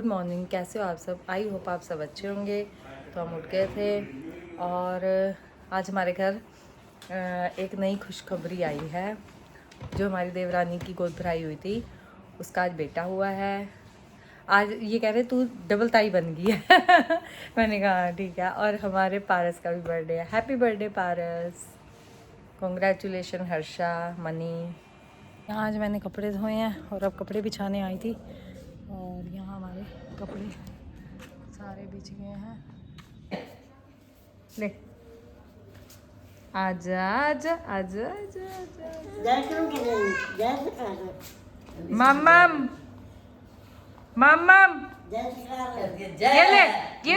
Morning, कैसे हो आप सब? आई होप आप सब अच्छे होंगे। तो हम उठ गए थे और आज हमारे घर एक नई खुशखबरी आई है। जो हमारी देवरानी की गोद भराई हुई थी उसका आज बेटा हुआ है। आज ये कह रहे तू डबल ताई बन गई है। मैंने कहा हाँ, ठीक है। और हमारे पारस का भी बर्थडे है। हैप्पी बर्थडे पारस, कॉन्ग्रेचुलेशन हर्षा, मनी। यहाँ आज मैंने कपड़े धोए हैं और अब कपड़े बिछाने आई थी और यहाँ हमारे कपड़े सारे बिछ गए हैं। ले आजा आजा आजा आजा आजा। मम्मम मम्मम ये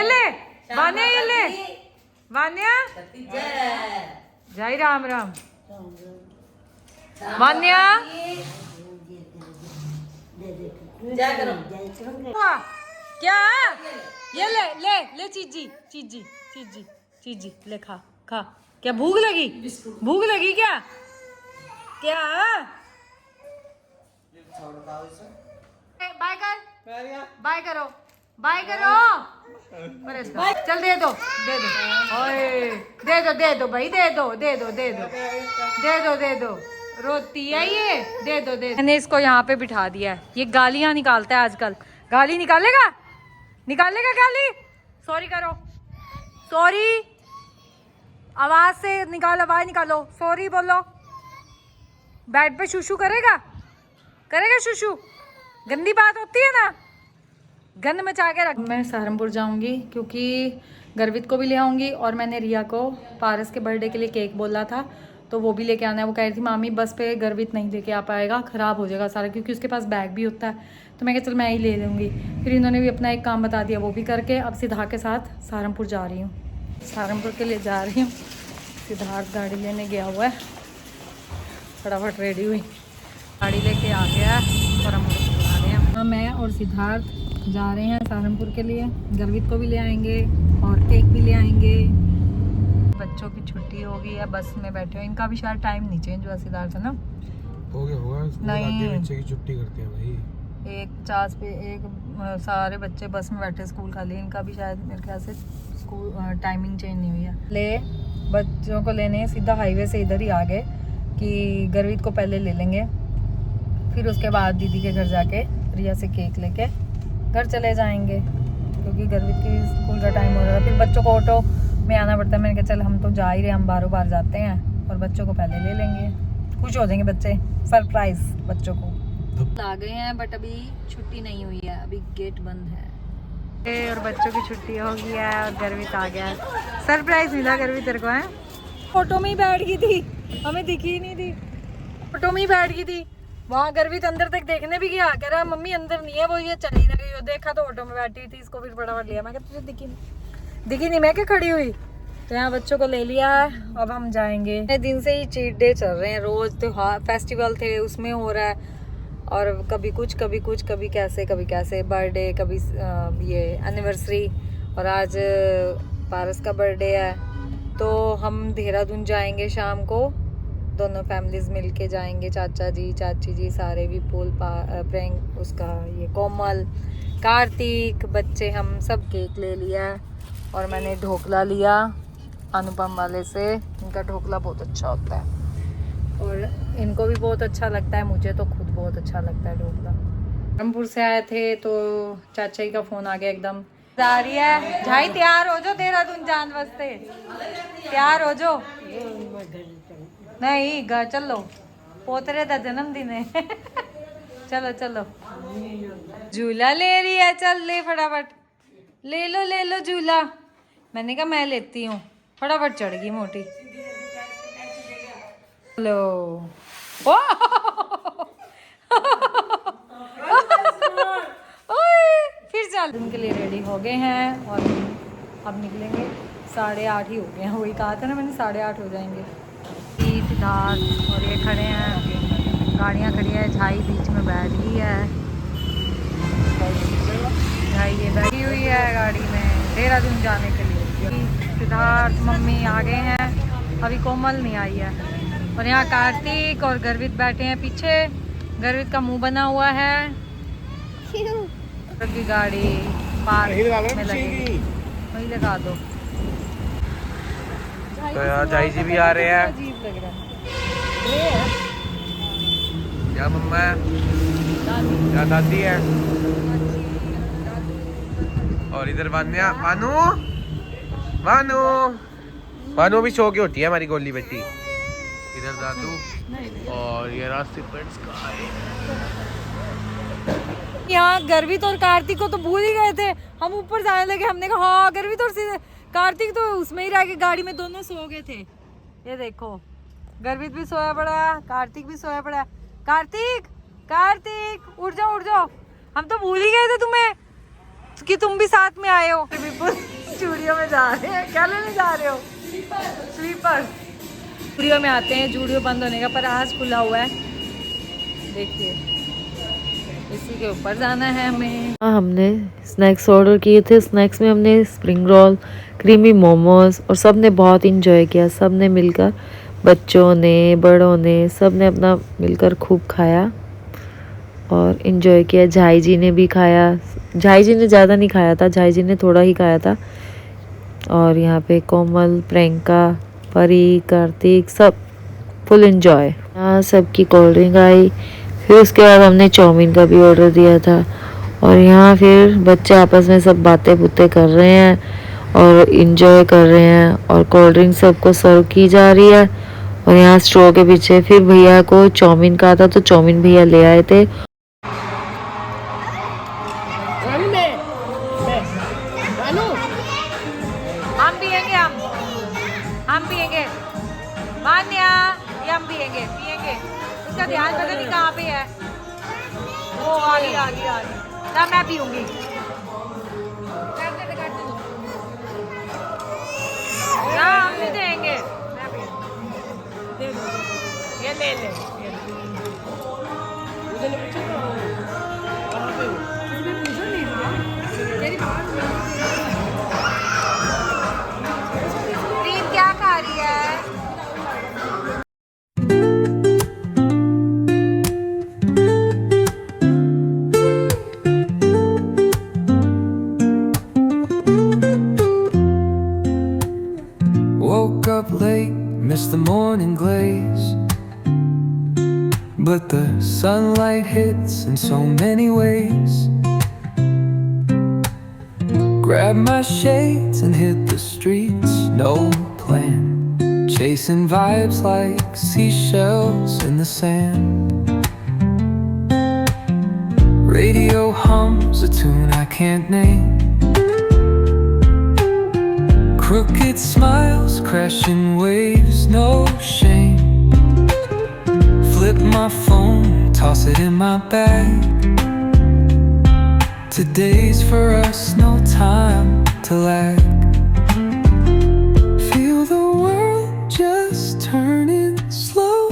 ले वान्या, ये ले वान्या। जय राम राम वान्या। क्या ये ले ले ले चीजी चीजी चीजी चीजी ले खा खा। क्या भूख लगी? भूख लगी क्या? क्या बाय कर, बाय करो, बाय करो। चल दे दो दे दो। ओए दे दो दे दो भाई, दे दो दे दो दे दो दे दो दे दो। रोती है ये, दे दो दे दो। मैंने इसको यहाँ पे बिठा दिया है। ये गालियाँ निकालता है आजकल। गाली निकालेगा, निकालेगा गाली। सॉरी करो, सॉरी आवाज से निकाल, आवाज निकालो, सॉरी बोलो। बेड पे शूशू करेगा, करेगा शूशू? गंदी बात होती है ना, गंद मचा के रख। मैं सहारनपुर जाऊंगी क्योंकि गर्वित को भी ले आऊंगी और मैंने रिया को पारस के बर्थडे के लिए केक बोला था तो वो भी लेके आना है। वो कह रही थी मामी बस पे गर्वित नहीं लेके आ पाएगा, ख़राब हो जाएगा सारा, क्योंकि उसके पास बैग भी होता है। तो मैं कहा चल मैं ही ले लूँगी। फिर इन्होंने भी अपना एक काम बता दिया, वो भी करके अब सिद्धार्थ के साथ सहारनपुर जा रही हूँ। सहारनपुर के लिए जा रही हूँ। सिद्धार्थ गाड़ी लेने गया हुआ है, फटाफट रेडी हुई, गाड़ी लेके आ गया और हम जा रहे हैं। मैं और सिद्धार्थ जा रहे हैं सहारनपुर के लिए। गर्वित को भी ले आएंगे और केक भी ले आएंगे। बच्चों की छुट्टी हो गई है, बस में बैठे हो। इनका भी शायद टाइम नहीं चेंज हुआ सिद्धार्थ, है ना? हो गया होगा, नहीं बच्चे की छुट्टी करते हैं भाई। 1:50 पे एक सारे बच्चे बस में बैठे स्कूल खाली। इनका भी शायद मेरे ख्याल से स्कूल टाइमिंग चेंज नहीं हुई है। ले बच्चों को लेने सीधा हाईवे से इधर ही आ गए कि गर्वित को पहले ले लेंगे, फिर उसके बाद दीदी के घर जाके रिया से केक लेके घर चले जाएंगे, क्योंकि गर्वित की स्कूल का टाइम हो रहा है। फिर बच्चों को ऑटो में आना पड़ता है। मैंने कहा चल हम तो जा ही रहे, हम बारों बार जाते हैं और बच्चों को पहले ले लेंगे। खुश हो जाएंगे बच्चे, सरप्राइज बच्चों को। आ गए हैं बट अभी छुट्टी नहीं हुई है, अभी गेट बंद है और बच्चों की छुट्टी हो गई है और गर्वित आ गया है। सरप्राइज मिला गर्वित तेरे को है। ऑटो में ही बैठ गई थी, हमें दिखी ही नहीं थी। ऑटो में ही बैठ गई थी। वहाँ गर्वित अंदर तक देखने भी गया, कह रहा मम्मी अंदर नहीं है, वो ये चली ना गई। देखा तो ऑटो में बैठी थी, इसको फिर फटाफट लिया। मैं तुझे दिखी नहीं, मैं क्या खड़ी हुई। तो यहाँ बच्चों को ले लिया है, अब हम जाएंगे। इतने दिन से ही चीट डे चल रहे हैं, रोज त्योहार फेस्टिवल थे उसमें हो रहा है और कभी कुछ कभी कुछ, कभी कैसे कभी कैसे, बर्थडे कभी ये एनिवर्सरी। और आज पारस का बर्थडे है तो हम देहरादून जाएंगे शाम को, दोनों फैमिलीज मिलके जाएंगे। चाचा जी चाची जी सारे, विपुल प्रेंक उसका, ये कोमल, कार्तिक, बच्चे, हम सब। केक ले लिया और मैंने ढोकला लिया अनुपम वाले से। इनका ढोकला बहुत अच्छा होता है और इनको भी बहुत अच्छा लगता है, मुझे तो खुद बहुत अच्छा लगता है ढोकला। रामपुर से आए थे तो चाचा जी का फ़ोन आ गया एकदम। जा रही है झाई, तैयार हो जो देहरादून जान वास्ते, तैयार हो जो। नहीं घर चलो, पोतरे का जन्मदिन है। चलो चलो, झूला ले रही है, चल ले फटाफट, ले लो झूला। मैंने कहा मैं लेती हूँ, फटाफट चढ़ गई मोटी। लो फिर चल। उनके लिए रेडी हो गए हैं और अब निकलेंगे। 8:30 ही हो गए हैं, वही कहा था ना मैंने, 8:30 हो जाएंगे। सिद्धार्थ और ये खड़े हैं, गाड़ियाँ खड़ी है। झाई बीच में बैठ गई है, झाई ये बैठी हुई है गाड़ी में देहरादून जाने के लिए। सिद्धार्थ मम्मी आ गए हैं, अभी कोमल नहीं आई है। और यहाँ कार्तिक और गर्वित बैठे हैं पीछे। गर्वित का मुंह बना हुआ है, की गाड़ी पार्क में लगेगी, वही लगा दो। तो यार जाई जी भी आ रहे हैं। अजीब लग रहा है। क्या मम्मा है, क्या दादी है, और इधर बान्या बानू बानू बानू भी सो के होती है हमारी गोली बेटी। इधर दादू और ये रास्ते पर यहाँ गर्वित और कार्तिक को तो भूल ही गए थे, हम ऊपर जाने लगे, हमने कहा हाँ गर्वित और कार्तिक तो उसमें ही रह के गाड़ी में दोनों सो गए थे। ये देखो गर्वित भी सोया पड़ा, कार्तिक भी सोया पड़ा। कार्तिक कार्तिक उठ जाओ उठ जाओ, हम तो भूल ही गए थे तुम्हें कि तुम भी साथ में आए हो। चूड़ियों में जा रहे हैं, क्या लेने जा रहे हो? स्लीपर। जूडियो में आते हैं, जूडियो बंद होने का, पर आज खुला हुआ है। देखिए इसी के ऊपर जाना है हमें। हमने स्नैक्स ऑर्डर किए थे। स्नैक्स में हमने स्प्रिंग रोल, क्रीमी मोमोज, और सब ने बहुत इंजॉय किया। सब ने मिलकर, बच्चों ने बड़ों ने सब ने अपना मिलकर खूब खाया और इंजॉय किया। झाई जी ने भी खाया, झाई जी ने ज़्यादा नहीं खाया था, झाई जी ने थोड़ा ही खाया था। और यहाँ पे कोमल, प्रियंका, परी, कार्तिक सब फुल इंजॉय। यहाँ सबकी कोल्ड ड्रिंक आई। फिर उसके बाद हमने चाउमीन का भी ऑर्डर दिया था। और यहाँ फिर बच्चे आपस में सब बातें बुतें कर रहे हैं और इंजॉय कर रहे हैं, और कोल्ड ड्रिंक सबको सर्व की जा रही है। और यहाँ स्ट्रॉ के पीछे फिर भैया को चाउमीन का था, तो चाउमीन भैया ले आए थे। हम पिएंगे, हम पिएंगे मान्या, ये हम पिएंगे पिएंगे। इसका ध्यान पता नहीं कहाँ पे है। वो आ गई आ गई आ गई। ना मैं पीऊंगी। ना हम नहीं देंगे, मैं पीऊंगी। दे दो, ये ले ले। प्रीत क्या खा रही है? Woke up late, missed the morning glaze, but the sunlight hits in so many ways. Grabbed my shades and hit the streets, no plan, chasing vibes like seashells in the sand. Radio hums a tune I can't name. Crooked smiles, crashing waves, no shame. Flip my phone, toss it in my bag. Today's for us, no time to lag. Feel the world just turning slow.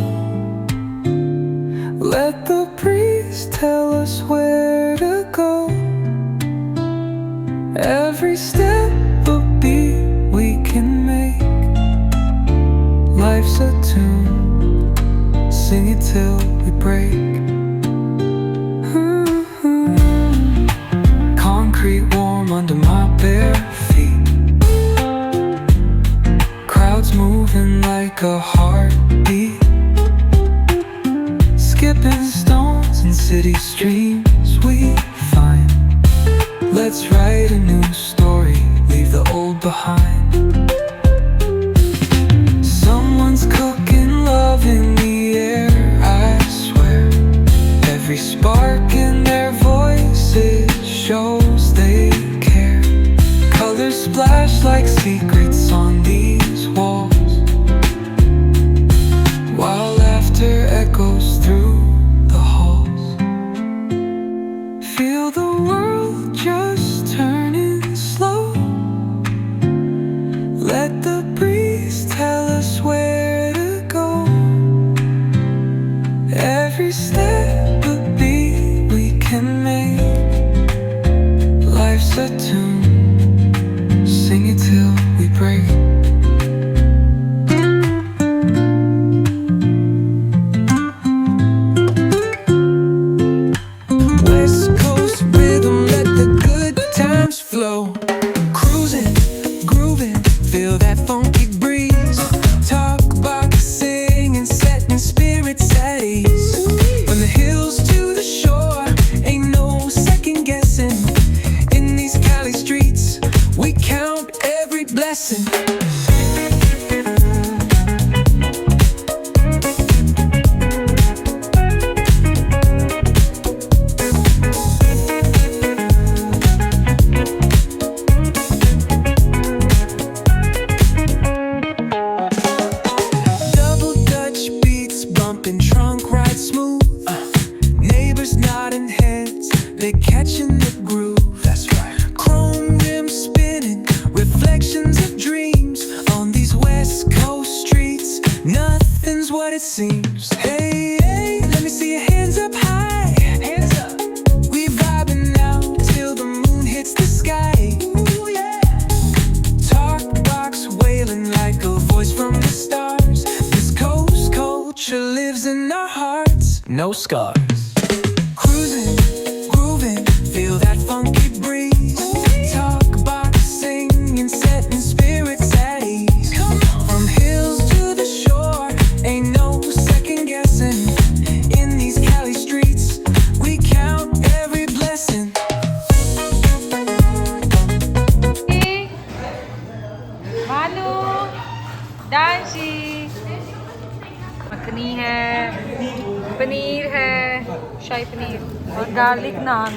Let the breeze tell us where to go. Every step a beat we can make. Life's a tune, sing it till we break. Concrete warm under my bare feet. Crowds moving like a heartbeat. Skipping stones in city streams we find. Let's write a new story, leave the old behind. Someone's cooking love in the air, I swear. Every spark in their voices shows they care. Colors splash like secrets on these walls, while laughter echoes through the halls. Feel the world just turning slow. Let the breeze tell us where to go. Every step a beat we can make. Life's a tune, sing it till we break. they're catching the groove. That's right. Chrome rims spinning, reflections of dreams on these West Coast streets. Nothing's what it seems. Hey, hey, let me see your hands up high. Hands up. We vibing now till the moon hits the sky. Ooh, yeah. Talk box wailing like a voice from the stars. This coast culture lives in our hearts. No scars. Cruising, grooving, feel that funky breeze. Talk box singing, setting spirits at ease. From hills to the shore, ain't no second guessing. In these Cali streets, we count every blessing. Bhanu, डांसी, makhani है, पनीर है, शाही पनीर और garlic नान,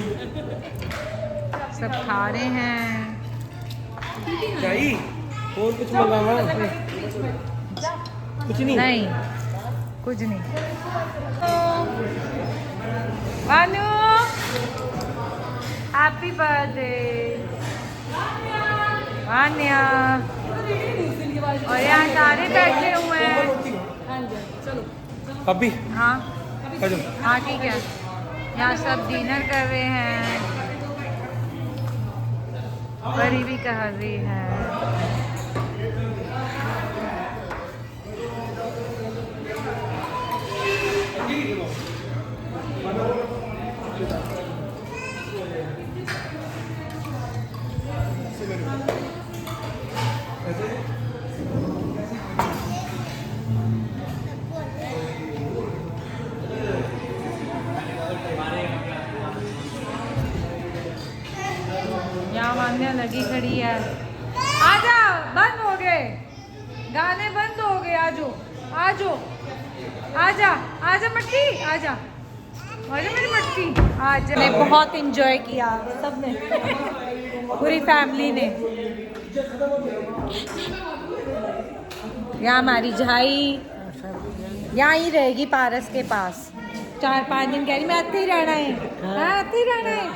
सब खा रहे हैं। और कुछ मंगावा? कुछ नहीं। नहीं, कुछ नहीं। Bhanu, happy birthday Vanya. और यहाँ सारे बैठे हुए हैं। अभी हाँ हाँ ठीक है। यहाँ सब डिनर कर रहे हैं। परी भी कर रही है। यहाँ मान्या लगी खड़ी है। आजा, बंद हो गए गाने, बंद हो गए। आजो आजो, आजा आजा मट्टी, आजा आजा मेरी मट्टी, आजा। ने बहुत इंजॉय किया सबने, पूरी फैमिली ने। यहाँ हमारी झाई यहाँ ही रहेगी पारस के पास 4-5 दिन। कह रही मैं आते ही रहना है। हाँ आते ही रहना है।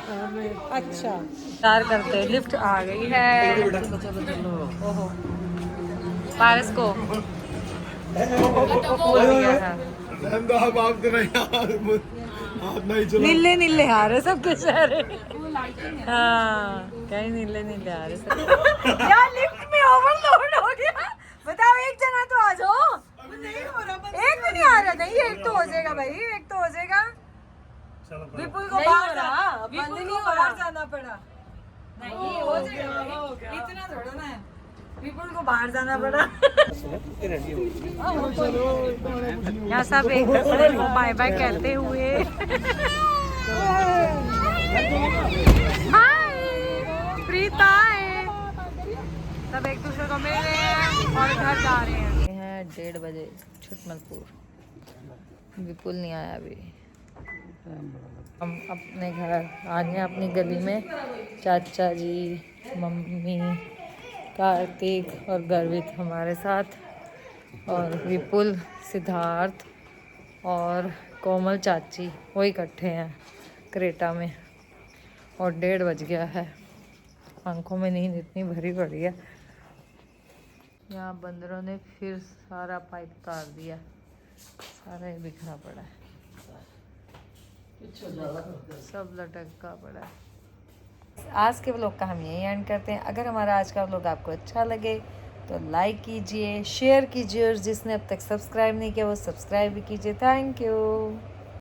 अच्छा प्यार करते। लिफ्ट आ गई है। ओहो, पारस को बोल दिया था। नीले नीले आ रहे सबके चेहरे। हाँ कहीं नीले नीले आ रहे सब। यार लिफ्ट में ओवरलोड हो गया। बताओ, एक जना तो आ जाओ। एक भी नहीं आ रहा। नहीं एक तो हो जाएगा भाई, एक तो हो जाएगा। विपुल को बाहर जाना पड़ा। नहीं हो जाएगा, इतना थोड़ा ना है। विपुल को बाहर जाना पड़ा। यहाँ सब एक दूसरे को बाय बाय कहते हुए हाय प्रीता है। सब एक दूसरे को मिल रहे हैं और घर जा रहे हैं। 1:30 बजे छुटमलपुर। विपुल नहीं आया अभी। हम अपने घर आ गए, अपनी गली में। चाचा जी, मम्मी, कार्तिक और गर्वित हमारे साथ, और विपुल, सिद्धार्थ और कोमल चाची वो इकट्ठे हैं क्रेटा में। और 1:30 बज गया है। आंखों में नींद इतनी भरी पड़ी है। यहाँ बंदरों ने फिर सारा पाइप उतार दिया। सारा ही बिखरा पड़ा है, सब लटका पड़ा है। आज के व्लॉग का हम यही एंड करते हैं। अगर हमारा आज का व्लॉग आपको अच्छा लगे तो लाइक कीजिए, शेयर कीजिए, और जिसने अब तक सब्सक्राइब नहीं किया वो सब्सक्राइब भी कीजिए। Thank you.